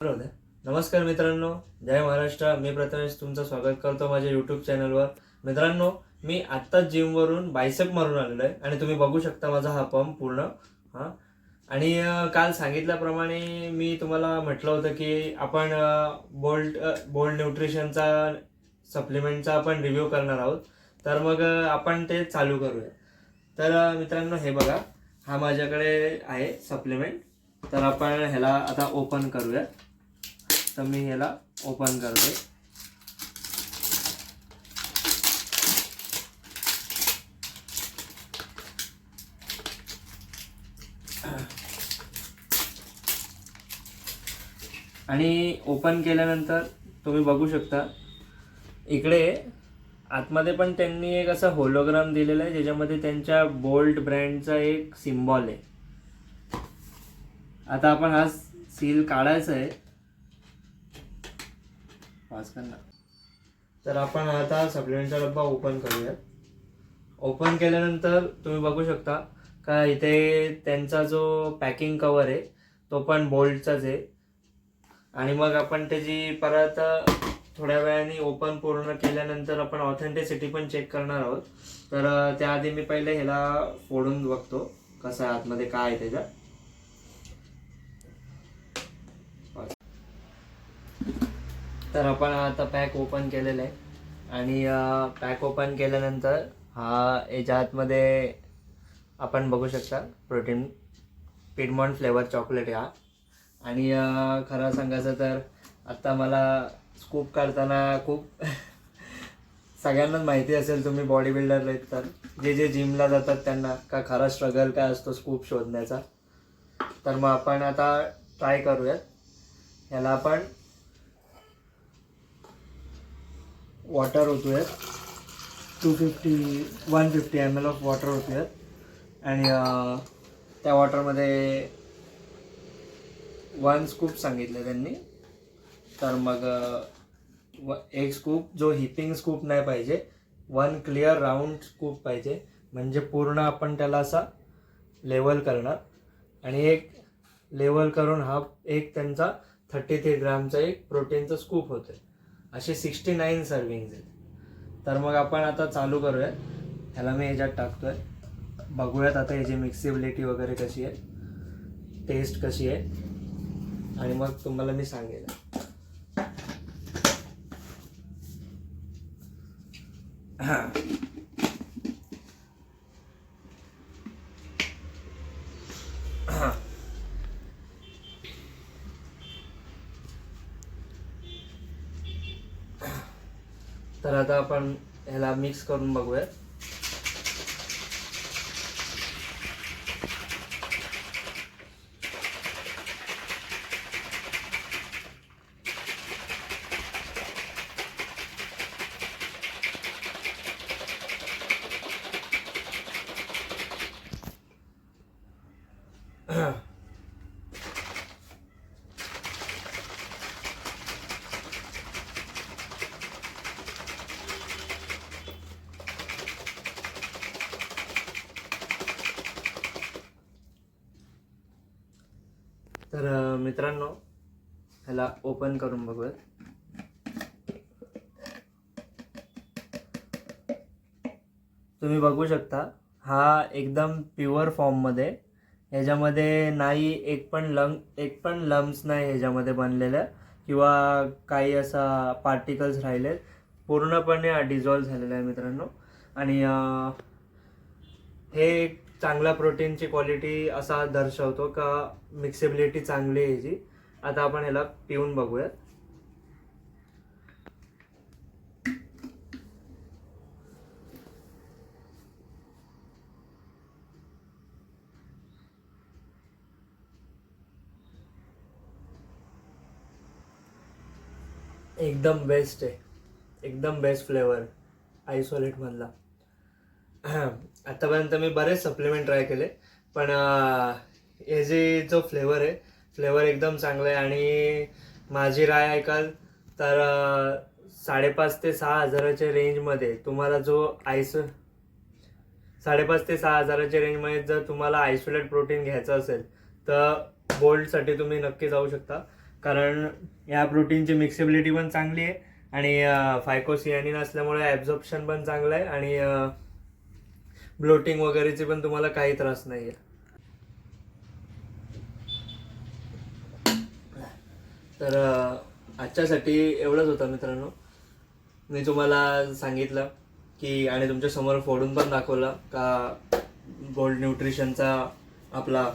बरोबर. नमस्कार मित्रांनो, जय महाराष्ट्र. मी प्रथमेश तुमचं स्वागत करतो माझ्या यूट्यूब चॅनलवर. मित्रांनो, मी आत्ताच जिमवरून बायसेप मारून आलेलो आहे आणि तुम्ही बघू शकता माझा हा पंप पूर्ण. हां आणि काल सांगितल्याप्रमाणे मी तुम्हाला म्हटलं होतं की आपण बोल्ड न्यूट्रिशनचा सप्लिमेंटचा आपण रिव्ह्यू करणार आहोत. तर मग आपण ते चालू करूया. तर मित्रांनो, हे बघा, हा माझ्याकडे आहे सप्लिमेंट. तर आपण ह्याला आता ओपन करूया. तर मी ह्याला ओपन करते. आणि ओपन केल्यानंतर तुम्ही बघू शकता इकडे आतमध्ये पण त्यांनी एक असा होलोग्राम दिलेला आहे ज्याच्यामध्ये त्यांच्या बोल्ट ब्रँडचा एक सिम्बॉल आहे. आता आपण हा सील काढायचा आहे. तर आपण आता सप्लिमेंटचा डब्बा ओपन करूया. ओपन केल्यानंतर तुम्ही बघू शकता का इथे त्यांचा जो पॅकिंग कवर आहे तो पण बोल्टचाच आहे. आणि मग आपण त्याची परत थोड्या वेळाने ओपन पूर्ण केल्यानंतर आपण ऑथेंटिसिटी पण चेक करणार आहोत. तर त्याआधी मी पहिले ह्याला फोडून बघतो कसं आहे आतमध्ये काय आहे त्याच्या. तर आपण आता पॅक ओपन केलेलं आहे आणि पॅक ओपन केल्यानंतर याच्या आतमध्ये आपण बघू शकता प्रोटीन पिडमॉन्ट फ्लेवर चॉकलेट हा. आणि खरं सांगायचं तर आत्ता मला स्कूप काढताना खूप सगळ्यांनाच माहिती असेल, तुम्ही बॉडी बिल्डर आहेत तर जे जिमला जातात त्यांना का खरा स्ट्रगल काय असतो स्कूप शोधण्याचा. तर मग आपण आता ट्राय करूयात. ह्याला आपण वॉटर ओतूयात. 150 ml ऑफ वॉटर ओतूयात. आणि त्या वॉटरमध्ये 1 स्कूप सांगितलं त्यांनी. तर मग एक स्कूप, जो हिपिंग स्कूप नाही पाहिजे, 1 क्लिअर राऊंड स्कूप पाहिजे, म्हणजे पूर्ण आपण त्याला असा लेवल करणार. आणि एक लेवल करून हा एक त्यांचा 33 ग्रामचा एक प्रोटीनचा स्कूप होतोय. असे 69 सर्विंग्स आहेत. तर मग आपण आता चालू करूयात. ह्याला मी ह्याच्यात टाकतोय. बघूयात आता ह्याची मिक्सिबिलिटी वगैरे कशी आहे, टेस्ट कशी आहे, आणि मग तुम्हाला मी सांगेल. तर आता आपण ह्याला मिक्स करून बघूयात. तर मित्रांनो, ह्याला ओपन करून बघूयात. तुम्ही बघू शकता हा एकदम प्युअर फॉर्ममध्ये. ह्याच्यामध्ये नाही एक पण लम्स नाही ह्याच्यामध्ये बनलेल्या, किंवा काही असा पार्टिकल्स राहिले. पूर्णपणे डिझॉल्व झालेला आहे मित्रांनो. आणि हे एक चांगला प्रोटीनची क्वालिटी असा दर्शवतो का मिक्सेबिलिटी चांगली आहे ह्याची. आता आपण ह्याला पिऊन बघूयात. एकदम बेस्ट आहे, एकदम बेस्ट फ्लेवर आयसोलेटमधला. आतापर्यंत मी बरेच सप्लिमेंट ट्राय केले, पण हे जो फ्लेवर आहे, फ्लेवर एकदम चांगला आहे. आणि माझी राय ऐकाल तर 5,500 ते 6,000च्या रेंजमध्ये तुम्हाला जो 5,500 ते 6,000च्या रेंजमध्ये जर तुम्हाला आयसोलेट प्रोटीन घ्यायचं असेल तर बोल्टसाठी तुम्ही नक्की जाऊ शकता. कारण या प्रोटीनची मिक्सेबिलिटी पण चांगली आहे आणि फायकोसियानिन असल्यामुळे ॲब्झॉर्प्शन पण चांगलं आहे आणि ब्लोटिंग वगैरेचे पण तुम्हाला काही त्रास नाही आहे. तर आजच्यासाठी एवढंच होतं मित्रांनो. मी तुम्हाला सांगितलं की आणि तुमच्या समोर फोडून पण दाखवलं का गोल्ड न्यूट्रिशनचा आपला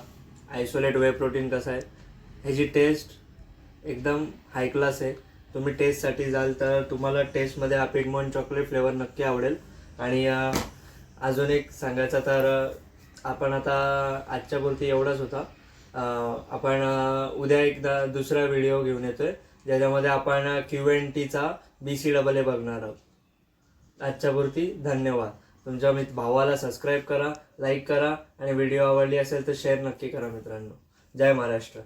आयसोलेट वे प्रोटीन कसं आहे. ह्याची टेस्ट एकदम हाय क्लास आहे. तुम्ही टेस्टसाठी जाल तर तुम्हाला टेस्टमध्ये हा पिगमॉन चॉकलेट फ्लेवर नक्की आवडेल. आणि अजून एक सांगायचं तर आपण आता आजच्या पुरती एवढाच होता. आपण उद्या एकदा दुसरा व्हिडिओ घेऊन येतोय ज्याच्यामध्ये आपण Q&Tचा BCAA बघणार आहोत. आजच्या पुरती धन्यवाद. तुमच्या भावाला सबस्क्राईब करा, लाईक करा आणि व्हिडिओ आवडली असेल तर शेअर नक्की करा मित्रांनो. जय महाराष्ट्र.